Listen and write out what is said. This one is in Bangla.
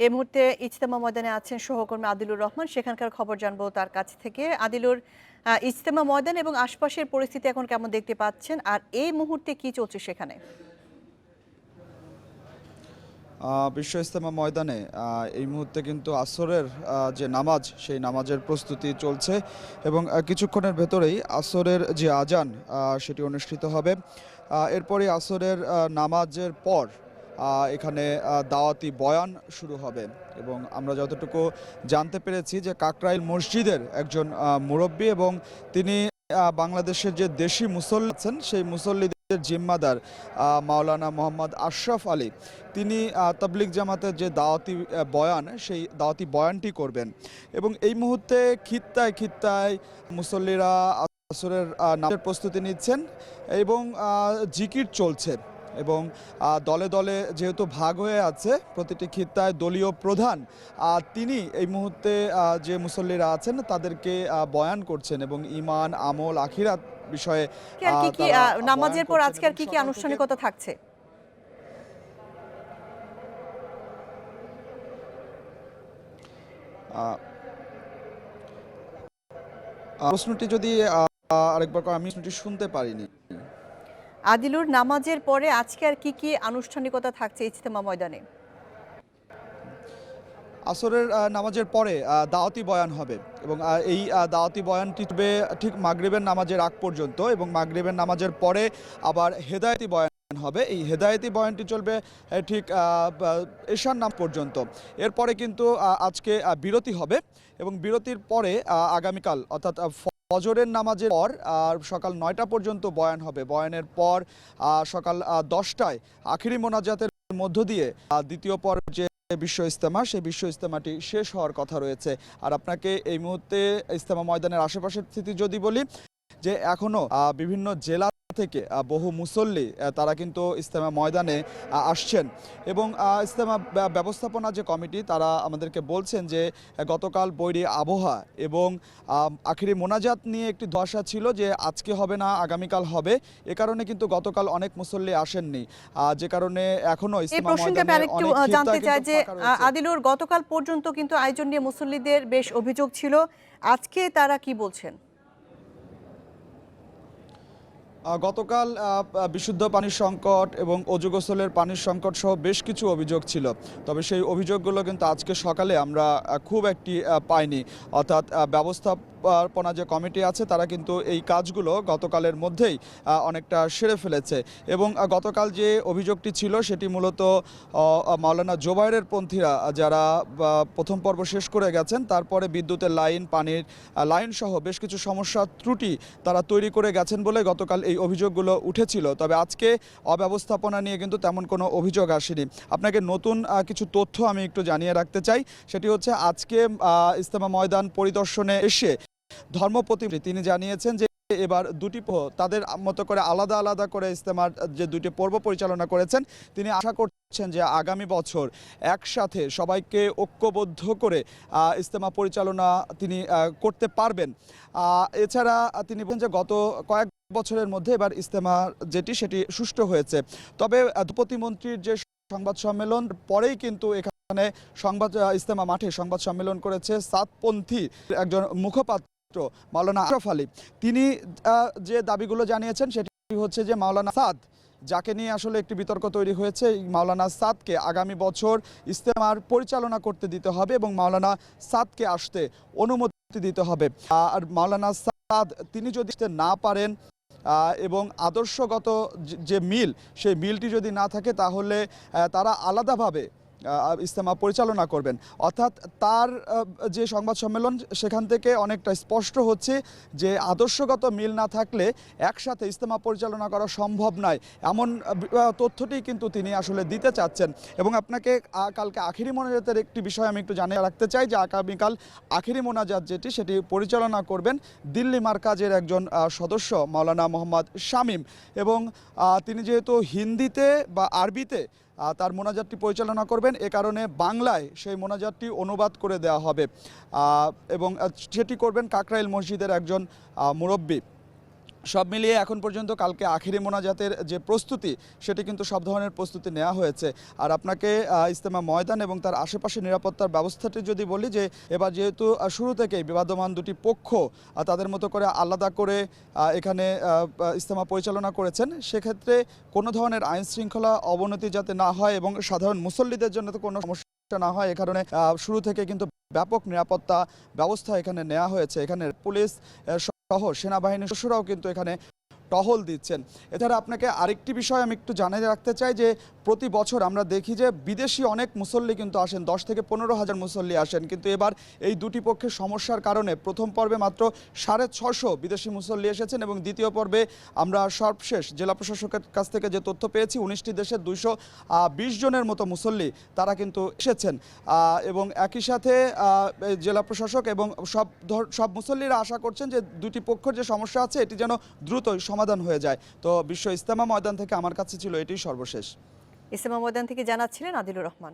এই মুহূর্তে ইজতেমা ময়দানে আছেন সহকর্মী আদিলুর রহমান। সেখানকার খবর জানবো তার কাছ থেকে। আদিলুর, ইজতেমা ময়দান এবং আশপাশের পরিস্থিতি এখন কেমন দেখতে পাচ্ছেন, আর এই মুহূর্তে কি চলছে সেখানে? বিশ্ব ইজতেমা ময়দানে এই মুহূর্তে কিন্তু আসরের যে নামাজ, সেই নামাজের প্রস্তুতি চলছে এবং কিছুক্ষণের ভেতরেই আসরের যে আজান সেটি অনুষ্ঠিত হবে। এরপরই আসরের নামাজের পর এখানে দাওয়াতি বয়ান শুরু হবে এবং আমরা যতটুকু জানতে পেরেছি যে কাকরাইল মসজিদের একজন মুরব্বী এবং তিনি বাংলাদেশের যে দেশি মুসল্লি আছেন সেই মুসল্লিদের জিম্মাদার মাওলানা মোহাম্মদ আশরাফ আলী, তিনি তাবলিগ জামাতের যে দাওয়াতি বয়ান, সেই দাওয়াতি বয়ানটি করবেন এবং এই মুহূর্তে খিত্তায় খিত্তায় মুসল্লিরা আসরের নামাজের প্রস্তুতি নিচ্ছেন এবং জিকির চলছে এবং দলে দলে যেহেতু ভাগ হয়ে আছে প্রতিটি খিত্তায় দলীয় প্রধান, তিনি এই মুহূর্তে যে মুসল্লিরা আছেন তাদেরকে বয়ান করছেন এবং ঈমান, আমল, আখিরাত বিষয়ে আর কি কি তারা বয়ান নামাজের পর করছেন আজকে আর এবং কি কি সকাল থেকে আনুষ্ঠানিকতা থাকছে? প্রশ্নটি যদি আরেকবার আমি প্রশ্নটি শুনতে পারিনি। আদিলুর, নামাজের পরে আজকে আর কি কি আনুষ্ঠানিকতা থাকছে ইজতেমা ময়দানে? আসরের নামাজের পরে দাওয়াতি বয়ান হবে এবং এই দাওয়াতি বয়ানটি হবে ঠিক মাগরিবের নামাজের আগ পর্যন্ত এবং মাগরিবের নামাজের পরে আবার হেদায়েতি বয়ান হবে। এই হেদায়েতি বয়ানটি চলবে ঠিক এশার নাম পর্যন্ত। এরপরে কিন্তু আজকে বিরতি হবে এবং বিরতির পরে আগামীকাল অর্থাৎ ফজরের নামাজের পর সকাল ৯টা পর্যন্ত বয়ান হবে। বয়ানের পর সকাল 10টায় আখিরি মোনাজাতের মধ্য দিয়ে দ্বিতীয় পর্ব যে বিশ্ব ইজতেমা, সেই বিশ্ব ইজতেমাটি শেষ হওয়ার কথা রয়েছে। আর আপনাকে এই মুহূর্তে ইজতেমা ময়দানের আশেপাশের স্থিতি যদি বলি, যে এখনও বিভিন্ন জেলা থেকে বহু মুসল্লি তারা কিন্তু ইজতেমা ময়দানে আসছেন এবং ইজতেমা ব্যবস্থাপনা যে কমিটি তারা আমাদেরকে বলছেন যে গতকাল বৈরী আবহাওয়া এবং আখিরি মোনাজাত নিয়ে একটি ধোঁয়াশা ছিল যে আজকে হবে না, আগামীকাল হবে। এ কারণে কিন্তু গতকাল অনেক মুসল্লি আসেননি, যে কারণে এখনো এই ইজতেমা প্রসঙ্গে আমি ময়দানে আরেকটু অনেক খিত্তা জানতে চাই কিন্তু যে ফাঁকা রয়েছে। আদিলুর, গতকাল পর্যন্ত কিন্তু আয়োজন নিয়ে মুসল্লিদের বেশ অভিযোগ ছিল, আজকে তারা কি বলছেন? গতকাল বিশুদ্ধ পানির সংকট এবং অজু গোসলের পানির সংকট সহ বেশ কিছু অভিযোগ ছিল, তবে সেই অভিযোগগুলো কিন্তু আজকে সকালে আমরা খুব একটি পাইনি। অর্থাৎ ব্যবস্থাপনা যে কমিটি আছে তারা কিন্তু এই কাজগুলো গতকালের মধ্যেই অনেকটা সেরে ফেলেছে এবং গতকাল যে অভিযোগটি ছিল সেটি মূলত মাওলানা জোবায়েরের পন্থীরা যারা প্রথম পর্ব শেষ করে গেছেন, তারপরে বিদ্যুতের লাইন, পানির লাইন সহ বেশ কিছু সমস্যা ত্রুটি তারা তৈরি করে গেছেন বলে গতকাল এই অভিযোগগুলো উঠেছিল। তবে আজকে অব্যবস্থাপনা নিয়ে কিন্তু তেমন কোনো অভিযোগ আসেনি। আপনাকে নতুন কিছু তথ্য আমি একটু জানিয়ে রাখতে চাই, সেটি হচ্ছে আজকে ইজতেমা ময়দান পরিদর্শনে এসে ধর্মপ্রতিনিধি তিনি জানিয়েছেন যে এবার দুটি তাদের মতো করে আলাদা আলাদা করে ইজতেমার যে দুটি পর্ব পরিচালনা করেছেন, তিনি আশা করছেন যে আগামী বছর একসাথে সবাইকে ঐক্যবদ্ধ করে ইজতেমা পরিচালনা তিনি করতে পারবেন। এছাড়া তিনি বলেন যে গত কয়েক বছরের মধ্যে এবার ইজতেমা যেটি সেটি সুষ্ঠু হয়েছে। তবে প্রতিমন্ত্রীর যে সংবাদ সম্মেলন পরেই কিন্তু এখানে ইজতেমা মাঠে সংবাদ সম্মেলন করেছে সাতপন্থী একজন মুখপাত্র মাওলানা আশরাফ আলী। তিনি যে দাবিগুলো জানিয়েছেন সেটি হচ্ছে যে মাওলানা সাদ, যাকে নিয়ে আসলে একটি বিতর্ক তৈরি হয়েছে, মাওলানা সাদকে আগামী বছর ইজতেমার পরিচালনা করতে দিতে হবে এবং মাওলানা সাদকে আসতে অনুমতি দিতে হবে। আর মাওলানা সাদ তিনি যদি না পারেন এবং আদর্শগত যে মিল, সেই মিলটি যদি না থাকে তাহলে তারা আলাদাভাবে ইজতেমা পরিচালনা করবেন। অর্থাৎ তার যে সংবাদ সম্মেলন সেখান থেকে অনেকটা স্পষ্ট হচ্ছে যে আদর্শগত মিল না থাকলে একসাথে ইজতেমা পরিচালনা করা সম্ভব নয়, এমন তথ্যটি কিন্তু তিনি আসলে দিতে চাচ্ছেন। এবং আপনাকে কালকে আখিরি মোনাজাতের একটি বিষয় আমি একটু জানিয়ে রাখতে চাই যে আগামীকাল আখিরি মোনাজাত যেটি সেটি পরিচালনা করবেন দিল্লি মারকাজের একজন সদস্য মাওলানা মোহাম্মদ শামীম এবং তিনি যেহেতু হিন্দিতে বা আরবিতে তার মোনাজাতটি পরিচালনা করবেন, এ কারণে বাংলায় সেই মোনাজাতটি অনুবাদ করে দেওয়া হবে এবং সেটি করবেন কাকরাইল মসজিদের একজন মুরব্বী। সব মিলিয়ে এখন পর্যন্ত কালকে আখিরি মোনাজাতের যে প্রস্তুতি সেটি কিন্তু সব ধরনের প্রস্তুতি নেওয়া হয়েছে। আর আপনাকে ইজতেমা ময়দান এবং তার আশেপাশে নিরাপত্তার ব্যবস্থাটি যদি বলি, যে এবার যেহেতু শুরু থেকেই বিবাদমান দুটি পক্ষ তাদের মতো করে আলাদা করে এখানে ইজতেমা পরিচালনা করেছেন, সেক্ষেত্রে কোনো ধরনের আইন শৃঙ্খলা অবনতি যাতে না হয় এবং সাধারণ মুসল্লিদের জন্য তো কোনো সমস্যা না হয়, এ কারণে শুরু থেকে কিন্তু ব্যাপক নিরাপত্তা ব্যবস্থা এখানে নেওয়া হয়েছে। এখানে পুলিশ সহ সেনাবাহিনীর সদস্যরাও কিন্তু এখানে টহল দিচ্ছেন। এছাড়া আপনাকে আরেকটি বিষয় আমি একটু জানিয়ে রাখতে চাই, যে প্রতি বছর আমরা দেখি যে বিদেশি অনেক মুসল্লি কিন্তু আসেন, 10 থেকে 15,000 মুসল্লি আসেন, কিন্তু এবার এই দুটি পক্ষের সমস্যার কারণে প্রথম পর্বে মাত্র 650 বিদেশি মুসল্লি এসেছেন এবং দ্বিতীয় পর্বে আমরা সর্বশেষ জেলা প্রশাসকের কাছ থেকে যে তথ্য পেয়েছি 19টি দেশের 220 জনের মতো মুসল্লি তারা কিন্তু এসেছেন। এবং একই সাথে জেলা প্রশাসক এবং সব মুসল্লিরা আশা করছেন যে দুটি পক্ষের যে সমস্যা আছে এটি যেন দ্রুতই সমাধান হয়ে যায়। তো বিশ্ব ইজতেমা ময়দান থেকে আমার কাছে ছিল এটি সর্বশেষ। ইজতেমা ময়দান থেকে জানাচ্ছিলেন আদিলুর রহমান।